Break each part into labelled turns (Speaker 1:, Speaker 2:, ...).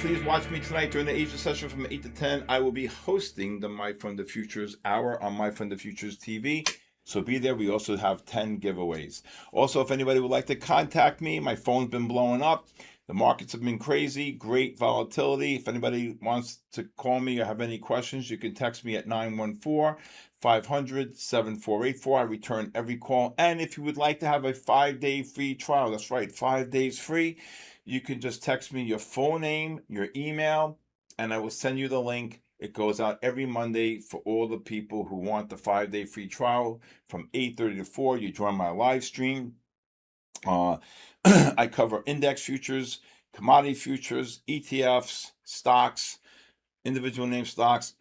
Speaker 1: please watch me tonight during the Asia session from 8 to 10. I will be hosting the My Fund the Futures Hour on My Fund the Futures TV. So be there. We also have 10 giveaways. Also, if anybody would like to contact me, my phone's been blowing up. The markets have been crazy, great volatility. If anybody wants to call me or have any questions, you can text me at 914-500-7484. I return every call. And if you would like to have a 5-day free trial, that's right, 5 days free, you can just text me your full name, your email, and I will send you the link. It goes out every Monday for all the people who want the 5-day free trial from 8:30 to 4. You join my live stream. I cover index futures, commodity futures, ETFs, stocks, individual name stocks,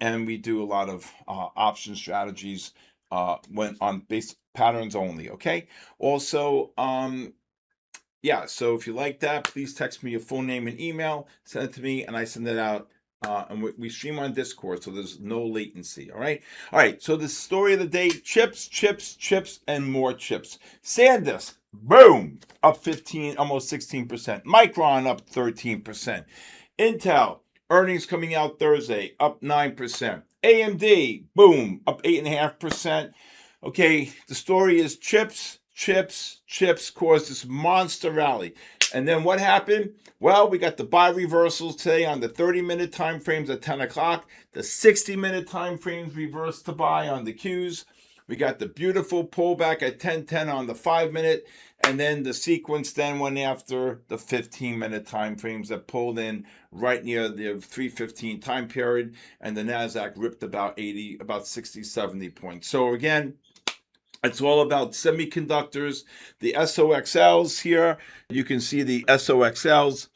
Speaker 1: and we do a lot of option strategies when on base patterns only. Okay. Also, so if you like that, please text me your full name and email, send it to me, and I send it out. And we stream on Discord, so there's no latency. All right. So the story of the day: chips, and more chips. SanDisk, boom, up 15, almost 16%. Micron up 13%. Intel earnings coming out Thursday, up 9%. AMD, boom, up 8.5%. Okay, the story is chips caused this monster rally. And then what happened? Well, we got the buy reversals today on the 30-minute time frames at 10 o'clock. The 60-minute time frames reversed to buy on the Qs. We got the beautiful pullback at 10:10 on the 5-minute. And then the sequence then went after the 15-minute time frames that pulled in right near the 3:15 time period. And the NASDAQ ripped about 60, 70 points. So again, it's all about semiconductors. The SOXLs here, you can see the SOXLs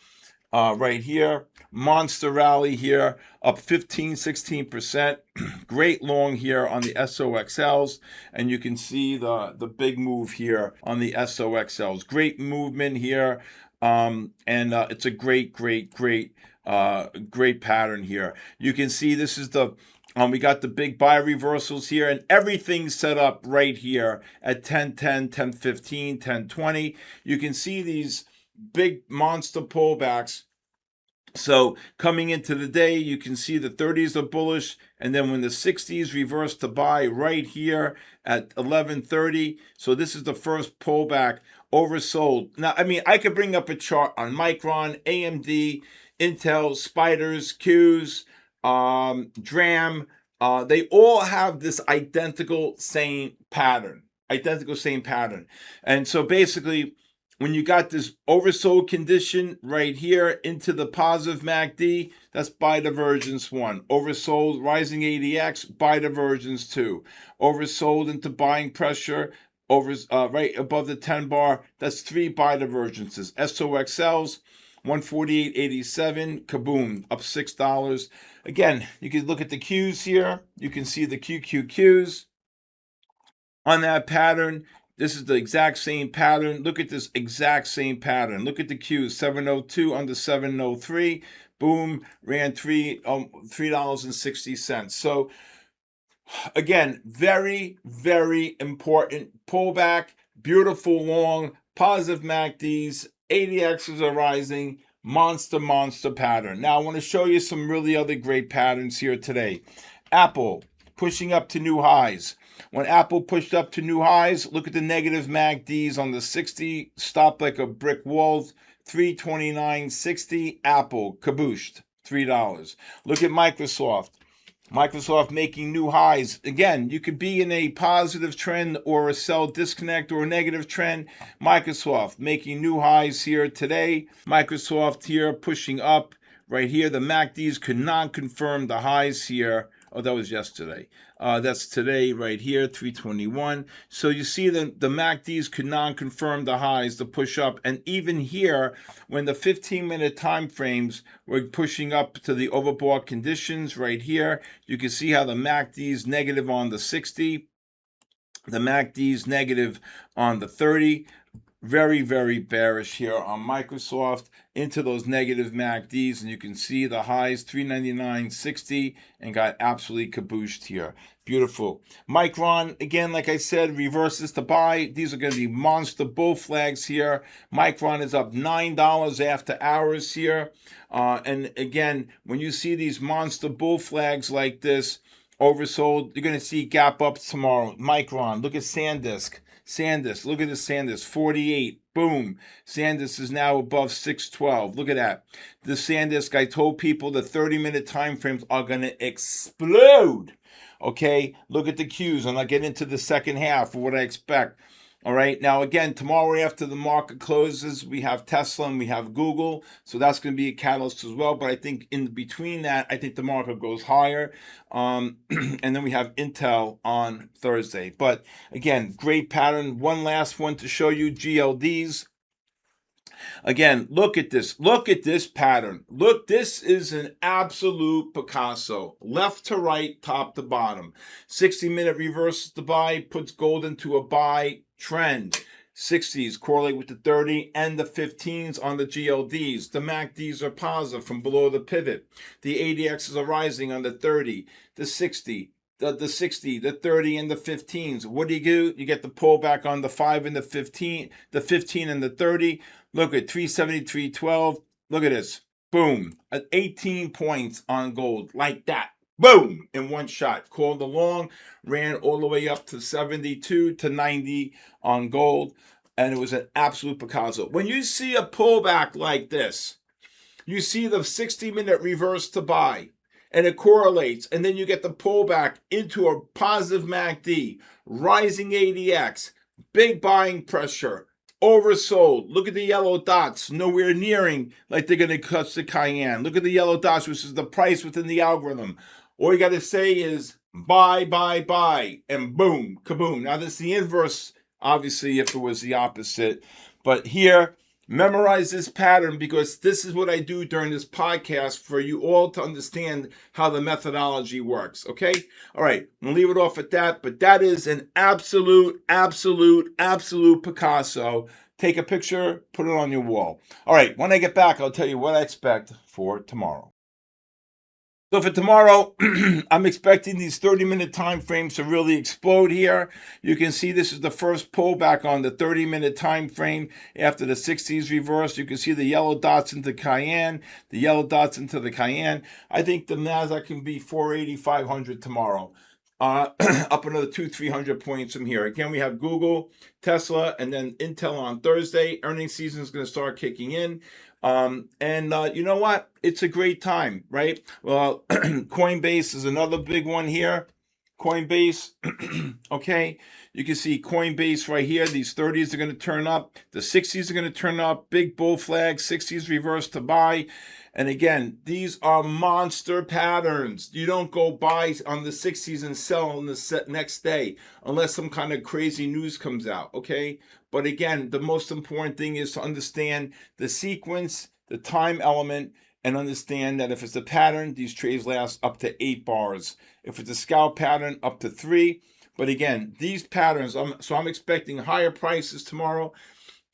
Speaker 1: right here. Monster rally here, up 15, 16%. Great long here on the SOXLs. And you can see the big move here on the SOXLs. Great movement here. And it's a great pattern here. You can see this is we got the big buy reversals here, and everything's set up right here at 10:10, 10:15, 10:20. You can see these big monster pullbacks. So coming into the day, you can see the 30s are bullish, and then when the 60s reverse to buy right here at 11:30. So this is the first pullback, oversold. Now, I mean, I could bring up a chart on Micron, AMD, Intel, Spiders, Qs, DRAM. They all have this identical same pattern. And so basically, when you got this oversold condition right here into the positive MACD, that's buy divergence 1. Oversold rising ADX, buy divergence 2. Oversold into buying pressure right above the 10 bar, that's 3 buy divergences. SOXLs 148.87, kaboom, up $6. Again, you can look at the Qs here. You can see the QQQs on that pattern. This is the exact same pattern. Look at this exact same pattern. Look at the Qs, 702 under 703. Boom, ran $3.60. So again, very, very important pullback. Beautiful long, positive MACDs. ADXs are rising. Monster pattern. Now, I want to show you some really other great patterns here today. Apple pushing up to new highs. When Apple pushed up to new highs, look at the negative MACDs on the 60, stopped like a brick wall, 329.60. Apple, kabooshed, $3. Look at Microsoft. Microsoft making new highs. Again, you could be in a positive trend or a sell disconnect or a negative trend. Microsoft making new highs here today. Microsoft here pushing up right here. The MACDs could not confirm the highs here. Oh, that was yesterday. That's today right here, 321. So you see the MACDs could not confirm the highs to push up. And even here, when the 15-minute time frames were pushing up to the overbought conditions right here, you can see how the MACDs negative on the 60, the MACDs negative on the 30. very, very bearish here on Microsoft into those negative MACDs, and you can see the highs 399.60 and got absolutely kabooshed here. Beautiful. Micron, again, like I said, reverses to buy. These are going to be monster bull flags here. Micron is up $9 after hours here. And again, when you see these monster bull flags like this, oversold, you're going to see gap ups tomorrow. Micron, look at SanDisk. SanDisk, look at the SanDisk, 48. Boom. SanDisk is now above 612. Look at that. The SanDisk, I told people the 30-minute time frames are going to explode. Okay, look at the Qs, and I'll get into the second half of what I expect. All right, now again, tomorrow after the market closes, we have Tesla and we have Google, so that's going to be a catalyst as well. But I think in between that, I think the market goes higher, and then we have Intel on Thursday. But again, great pattern. One last one to show you, GLDs. Again, look at this. Look at this pattern. Look, this is an absolute Picasso. Left to right, top to bottom. 60-minute reverses to buy, puts gold into a buy trend. 60s correlate with the 30 and the 15s on the GLDs. The MACDs are positive from below the pivot. The ADXs are rising on the 30, the 60, the 60, the 30, and the 15s. What do? You get the pullback on the 5 and the 15, the 15 and the 30. Look at 373.12. Look at this. Boom. At 18 points on gold. Like that. Boom. In one shot. Called the long. Ran all the way up to 72 to 90 on gold. And it was an absolute Picasso. When you see a pullback like this, you see the 60-minute reverse to buy. And it correlates. And then you get the pullback into a positive MACD. Rising ADX. Big buying pressure. Oversold. Look at the yellow dots, nowhere nearing like they're going to touch the Cayenne. Look at the yellow dots, which is the price within the algorithm. All you got to say is buy, buy, buy, and boom, kaboom. Now, this is the inverse, obviously, if it was the opposite. But here, memorize this pattern because this is what I do during this podcast for you all to understand how the methodology works, okay? All right, I'm going to leave it off at that, but that is an absolute Picasso. Take a picture, put it on your wall. All right, when I get back, I'll tell you what I expect for tomorrow. So for tomorrow, I'm expecting these 30-minute time frames to really explode here. You can see this is the first pullback on the 30-minute time frame after the 60s reverse. You can see the yellow dots into Cayenne, the yellow dots into the Cayenne. I think the Nasdaq can be 480, 500 tomorrow. Up another 200-300 points from here. Again, we have Google, Tesla, and then Intel on Thursday. Earnings season is going to start kicking in. You know what? It's a great time, right? Well, Coinbase is another big one here. Coinbase, okay? You can see Coinbase right here. These 30s are going to turn up. The 60s are going to turn up. Big bull flag, 60s reverse to buy. And again, these are monster patterns. You don't go buy on the 60s and sell on the next day unless some kind of crazy news comes out, okay? But again, the most important thing is to understand the sequence, the time element, and understand that if it's a pattern, these trades last up to 8 bars. If it's a scalp pattern, up to 3. But again, these patterns, I'm expecting higher prices tomorrow.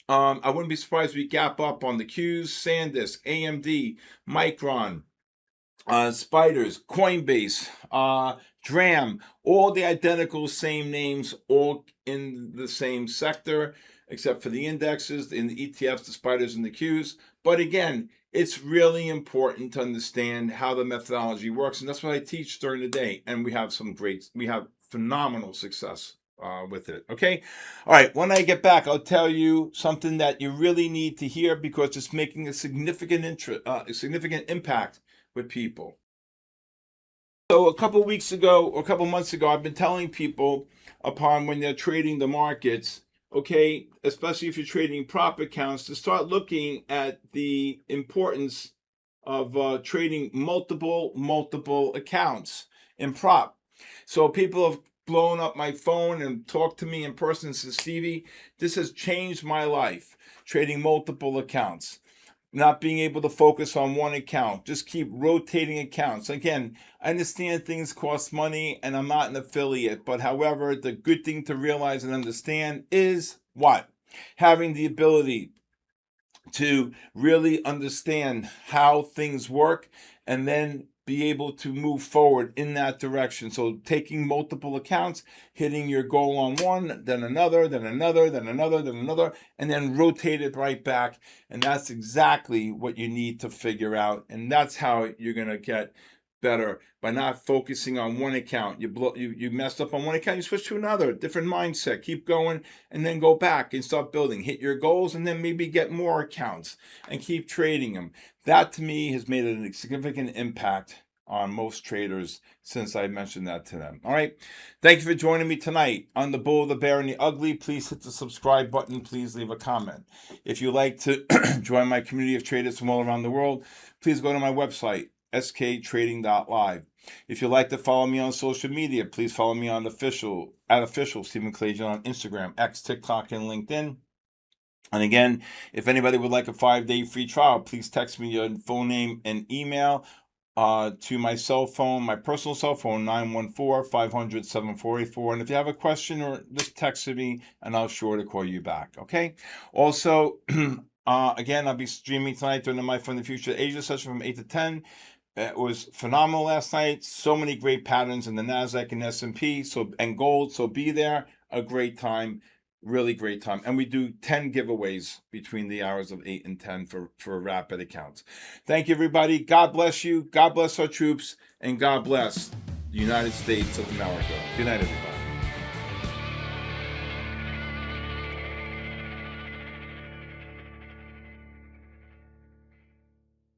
Speaker 1: I wouldn't be surprised if we gap up on the Qs, SanDisk, AMD, Micron, Spiders, Coinbase, Dram, all the identical same names, all in the same sector, except for the indexes, in the ETFs, the Spiders, and the Qs. But again, it's really important to understand how the methodology works, and that's what I teach during the day. And we have phenomenal success with it. Okay. All right. When I get back, I'll tell you something that you really need to hear because it's making a significant impact with people. So a couple weeks ago or a couple months ago, I've been telling people upon when they're trading the markets, okay, especially if you're trading prop accounts, to start looking at the importance of trading multiple accounts in prop. So people have blown up my phone and talked to me in person and said, Stevie, this has changed my life, trading multiple accounts, not being able to focus on one account, just keep rotating accounts. Again, I understand things cost money and I'm not an affiliate, but however, the good thing to realize and understand is what? having the ability to really understand how things work and then be able to move forward in that direction. So taking multiple accounts, hitting your goal on one, then another, then another, then another, then another, and then rotate it right back. And that's exactly what you need to figure out. And that's how you're going to get better, by not focusing on one account. You messed up on one account, you switch to another, different mindset, keep going, and then go back and start building, hit your goals, and then maybe get more accounts and keep trading them. That to me has made a significant impact on most traders since I mentioned that to them. All right, thank you for joining me tonight on the Bull, the Bear, and the Ugly. Please hit the subscribe button. Please leave a comment. If you'd like to join my community of traders from all around the world, please go to my website, sktrading.live. If you'd like to follow me on social media, please follow me on official Stephen Kalayjian on Instagram, X, TikTok, and LinkedIn. And again, if anybody would like a 5-day free trial, please text me your phone name and email to my cell phone, my personal cell phone, 914-500-7484. And if you have a question, or just text me and I'll sure to call you back. Okay. Also, again, I'll be streaming tonight during the My From the Future Asia session from 8 to 10. It was phenomenal last night. So many great patterns in the NASDAQ and S&P and gold. So be there. A great time. Really great time. And we do 10 giveaways between the hours of 8 and 10 for rapid accounts. Thank you, everybody. God bless you. God bless our troops. And God bless the United States of America. Good night, everybody.